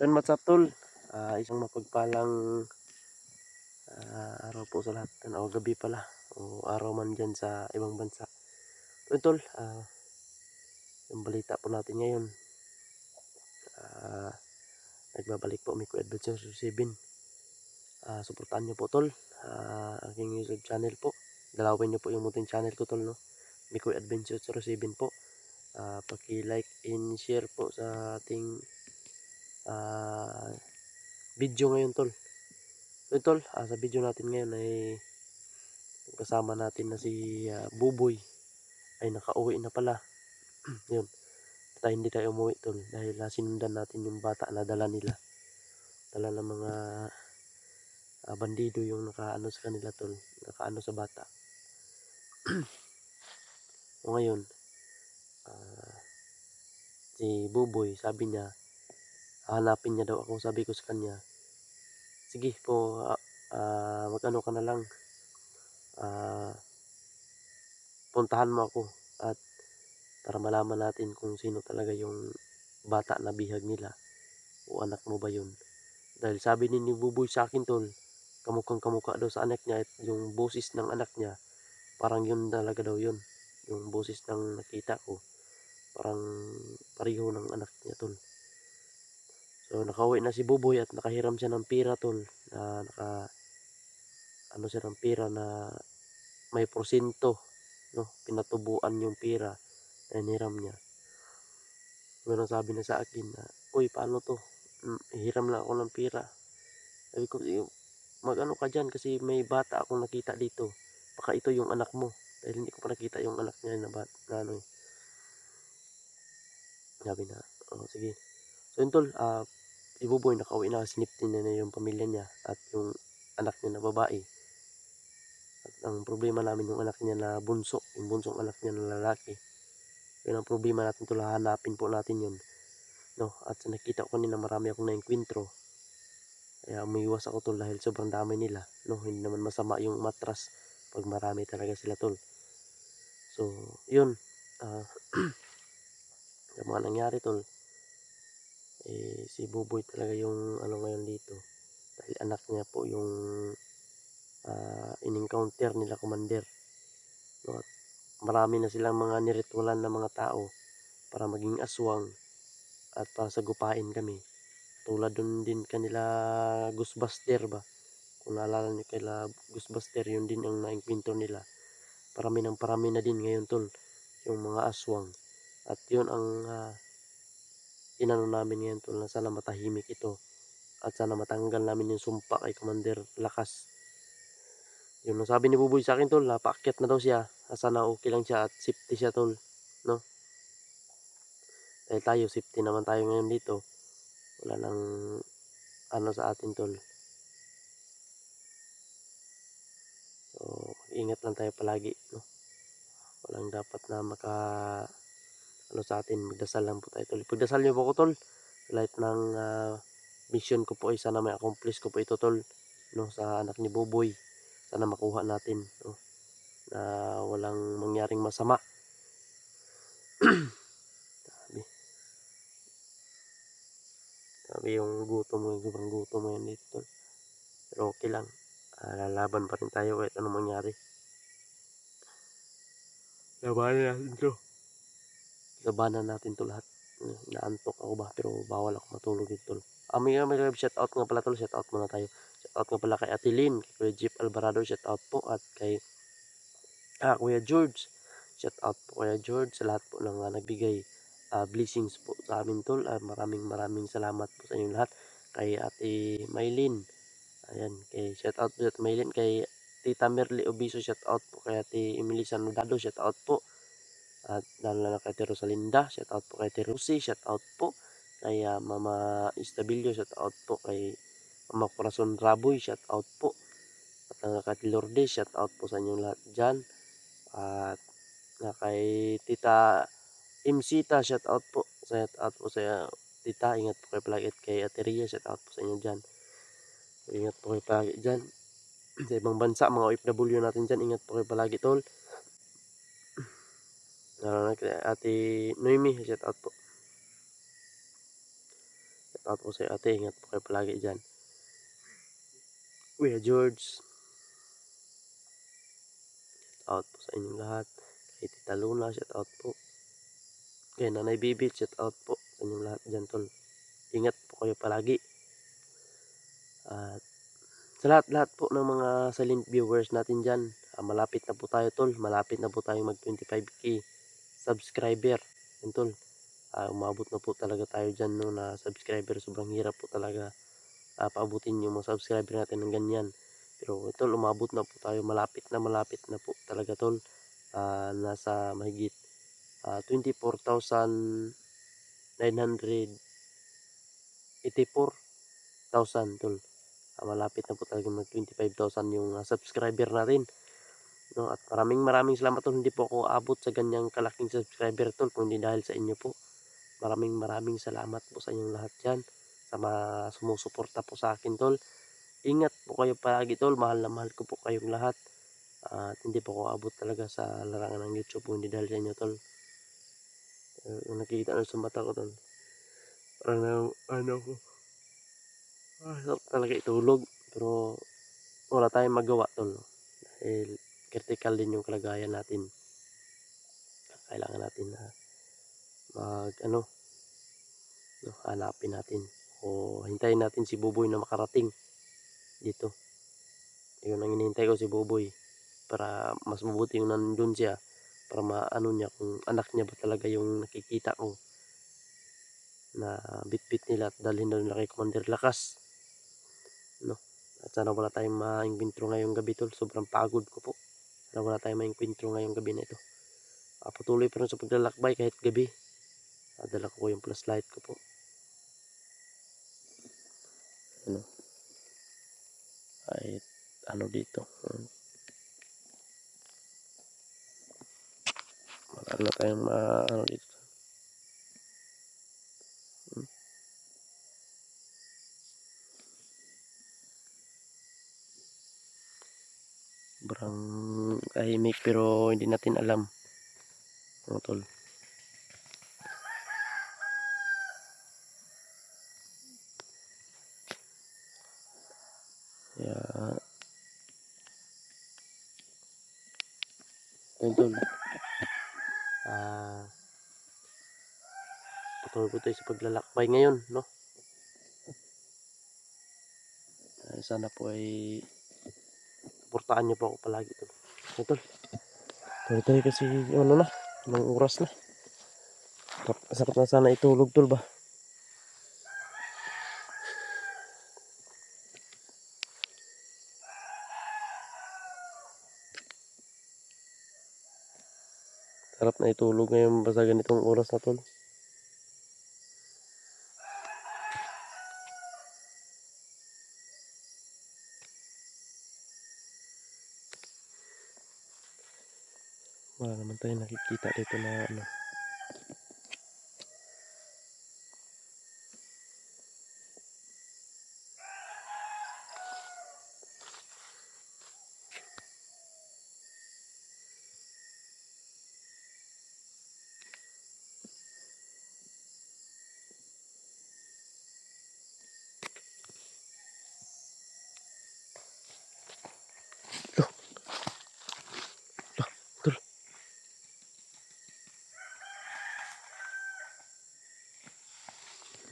Yun, what's up tol? Isang mapagpalang araw po sa lahat o gabi pala o araw man dyan sa ibang bansa. So tol, yung balita po natin ngayon, ah, nagbabalik po Miko Adventure 7. Suportahan nyo po tol, aking YouTube channel po. Dalawin nyo po yung muting channel ko tol, no? Miko Adventure 7 po. Paki-like and share po sa ating video ngayon tol. So tol, sa video natin ngayon ay kasama natin na si Buboy ay nakauwi na pala. Yun, hindi tayo umuwi tol dahil sinundan natin yung bata na dala nila. Dala ng mga bandido yung nakaano sa kanila tol, nakaano sa bata. O ngayon, si Buboy sabi niya, hanapin niya daw ako. Sabi ko sa kanya, sige po, mag-ano ka na lang, puntahan mo ako at para malaman natin kung sino talaga yung bata na bihag nila o anak mo ba yun. Dahil sabi ni Buboy sa akin tol, kamukhang kamukha daw sa anak niya at yung boses ng anak niya parang yun talaga daw yun, yung boses ng nakita ko parang pareho ng anak niya tol. So nakauwi na si Buboy at nakahiram siya ng pira tol, na ano siya ng pira na may porsyento, no, pinatubuan yung pira na hiniram niya. Pero sabi na sa akin na, uy, paano to? Hiram lang ako ng pira. Sabi ko, mag-ano ka dyan kasi may bata akong nakita dito. Baka ito yung anak mo. Dahil hindi ko pa nakita yung anak niya na ano eh. Sabi na, oh, sige. So yun tol, si Buboy nakauwi na, siniptin na yung pamilya niya at yung anak niya na babae. At ang problema namin yung anak niya na bunso, yung bunsong anak niya na lalaki. Yun ang problema natin tol, hanapin po natin yun. No, at nakita ko kanina marami akong na-enkwentro. Kaya umiiwas ako tol dahil sobrang dami nila. No, hindi naman masama yung matras pag marami talaga sila tol. So, yun. Yung mga nangyari tol, si Buboy talaga yung ano ngayon dito. Dahil anak niya po yung in-encounter nila commander. No, at marami na silang mga niritualan na mga tao para maging aswang at para sagupain kami. Tulad dun din kanila Ghostbuster ba? Kung naalala nyo kaila Ghostbuster, yun din ang na-encounter nila. Parami na din ngayon tol, yung mga aswang. At yun ang inano namin ngayon tol, na sana matahimik ito. At sana matanggal namin yung sumpa kay Commander Lakas. Yun ang sabi ni Buboy sa akin tol, paakyat na daw siya. Sana okay lang siya at safety siya tol. No? Dahil tayo, safety naman tayo ngayon dito. Wala nang ano sa atin tol. So, ingat lang tayo palagi. No? Walang dapat na ano sa atin, magdasal lang po tayo tol. Pagdasal niyo po ko tol. Lahat ng mission ko po ay sana may accomplish ko po ito tol. No, sa anak ni Buboy. Sana makuha natin. No? Na walang mangyaring masama. Sabi yung gutom mo, sobrang gutom mo yan dito tol. Pero okay lang. Lalaban pa rin tayo kahit anong mangyari. Labanan natin to. Labanan natin to lahat. Naantok ako ba? Pero bawal ako matulog dito tol. May live shoutout nga pala tol. Shoutout muna tayo. Shoutout nga pala kay Atilin, kay Kuya Jeep Alvarado. Shoutout po. At kay Kuya George. Shoutout po Kuya George sa lahat po ng nagbigay blessings po sa amin tol. Maraming salamat po sa inyo lahat. Kay Ate Maylin. Ayan. Shoutout po sa Ate Maylin. Kay Tita Merly Obiso. Shoutout po kay Ate Emily Sanudado. Shoutout po. At lalo na kay Ate Rosalinda. Shoutout po kay Ate Rosie. Shoutout po kay Mama Istabilio. Shoutout po kay Mama Corazon Raboy. Shoutout po. At kay Lourdes. Shoutout po sa inyong lahat dyan. At kay Tita Imsita. Shoutout po. Shoutout po sa Tita. Ingat po kayo palagi. At kay Ate Ria. Shoutout po sa inyo dyan. Ingat po kayo palagi dyan. Sa ibang bansa, mga OFW natin dyan. Ingat po kayo palagi tol. Kay Ate Noemi. Shoutout po. out po sa ate. Ingat po kayo palagi dyan. Kuya George, shout out po sa inyong lahat. Kay Tita Luna, shout out po. Kay Nanay Bibi, shout out po sa inyong lahat dyan, tol. Ingat po kayo palagi. At sa lahat-lahat po ng mga silent viewers natin dyan, malapit na po tayo, tol. Malapit na po tayo mag 25k subscriber. Yan, tol. Umabot na po talaga tayo dyan, no, na subscriber. Sobrang hirap po talaga paabutin yung mga subscriber natin ng ganyan. Pero tol, umabot na po tayo. Malapit na po talaga, tol. Nasa mahigit 24,984,000, tol. Malapit na po talaga mag 25,000 yung subscriber natin, no? At maraming salamat, tol. Hindi po ako abot sa ganyang kalaking subscriber, tol, kung hindi dahil sa inyo po. Maraming salamat po sa inyong lahat dyan, sa mga sumusuporta po sa akin, tol. Ingat po kayo palagi, tol. Mahal na mahal ko po kayong lahat. At hindi po ako abot talaga sa larangan ng YouTube kung hindi dahil sa inyo, tol. Nakikita na sa mata ko, tol. Parang ko. Sarap talaga itulog. Pero wala tayong magawa, tol. Dahil critical din yung kalagayan natin. Kailangan natin na hanapin natin o hintayin natin si Buboy na makarating dito. Yun ang hinihintay ko, si Buboy, para mas mabuti yung nandun siya, para maano niya kung anak niya ba talaga yung nakikita ko na bitbit nila at dalhin daw nila kay Commander Lakas, no? At sana wala tayong ma-encuentro ngayong gabi, tol. Sobrang pagod ko po. Sana wala tayong ma-encuentro ngayong gabi na ito. Patuloy pa rin sa paglalakbay kahit gabi. Dala ko yung flashlight ko po. Kahit dito. Wala na tayong dito. Sobrang tahimik pero hindi natin alam, mga tol. Kaya yun, tol. Patuloy po tayo sa paglalakbay ngayon, no? Sana po ay suportahan niyo po ako palagi, tol. So, tol, tayo kasi na, ng oras na. Sarap na sana itulog, tol, ba? Sarap na itulog ngayon basta ganitong oras na, tol. Wala naman tayo nakikita dito na tol.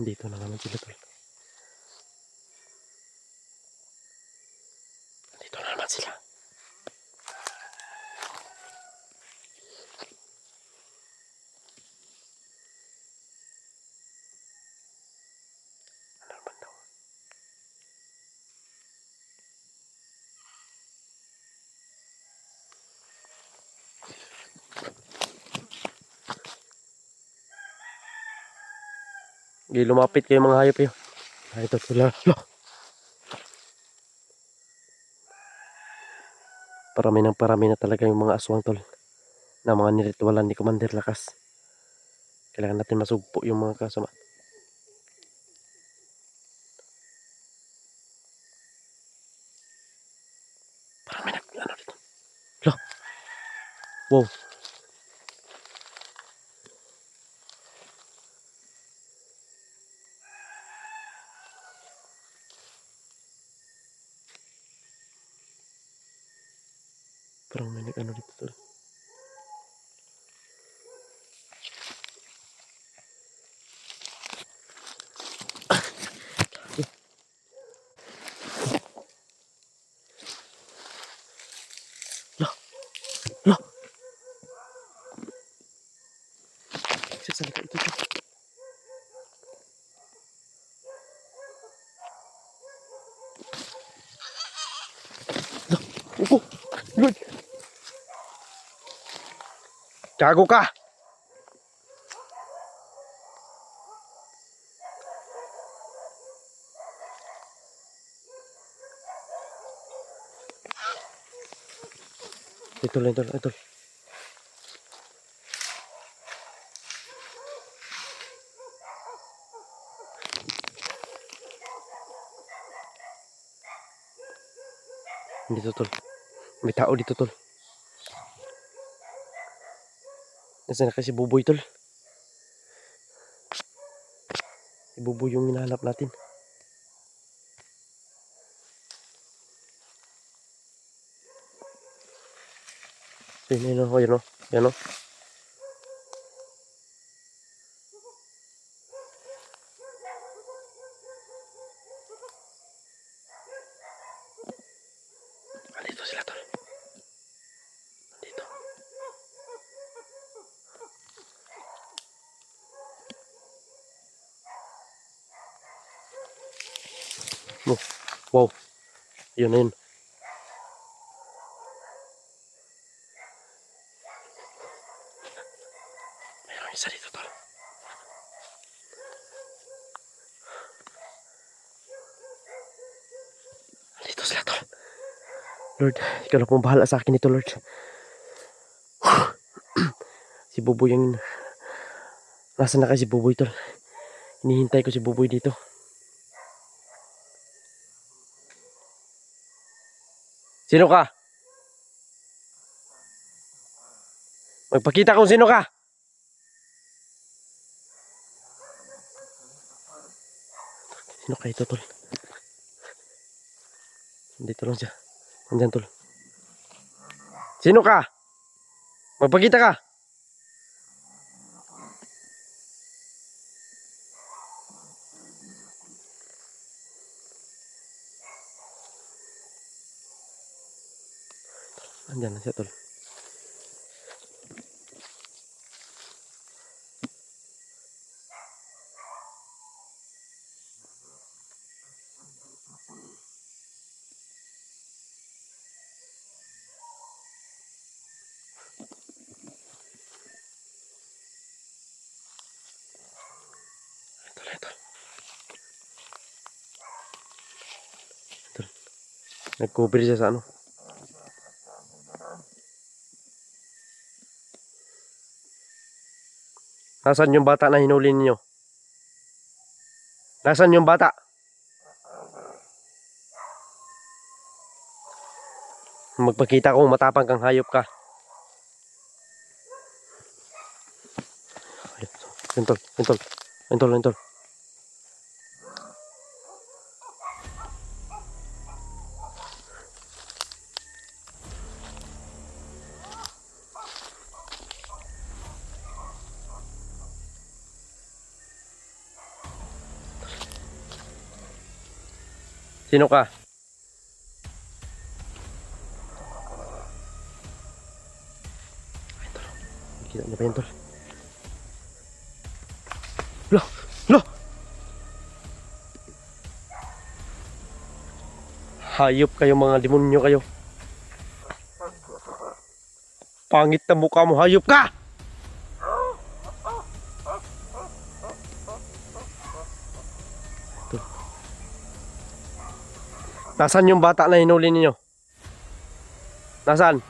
Dito na naman sila, tol. Dito na naman sila. Ano naman daw? Lumapit kayo mga hayop yun. Ito sila. Parami na talaga yung mga aswang, tol, na mga niritualan ni Commander Lakas. Kailangan natin masugpo yung mga kasama. Parami na dito. Wow. Parang may nag-ano dito tol. Lah, lah. Sasalita ito tol. Lah, oh, Lord. Gago ka. Ito lang, ito. Dito tol. May tao dito tol. Nasaan na kasi Buboy tol? Si Buboy yung hinahanap natin. Yun o, yun o. Yan o. Andito sila tol. Andito. Oh, wow. Yun na yun. Mayroong isa dito tol. Andito sila tol. Lord, ikaw na pong bahala sa akin ito Lord. Si Buboy yung... Nasaan na kasi si Buboy tol? Hinihintay ko si Buboy dito. Sino ka? Magpakita kung sino ka. Sino ka ito tol? Dito lang siya. Andyan tol. Sino ka? Magpakita ka. Andyan na siya tol. Ito. Nag-cover siya sa ano. Nasaan yung bata na hinuli ninyo? Nasaan yung bata? Magpakita kung matapang kang hayop ka. Yun tol. Sino ka? Ay, tol. Kita niyo ba yun, tol? Lah! Lah! Hayop kayo, mga demonyo kayo. Pangit na mukha mo, hayop ka! Tol. Nasaan yung bata na hinuli ninyo? Nasaan?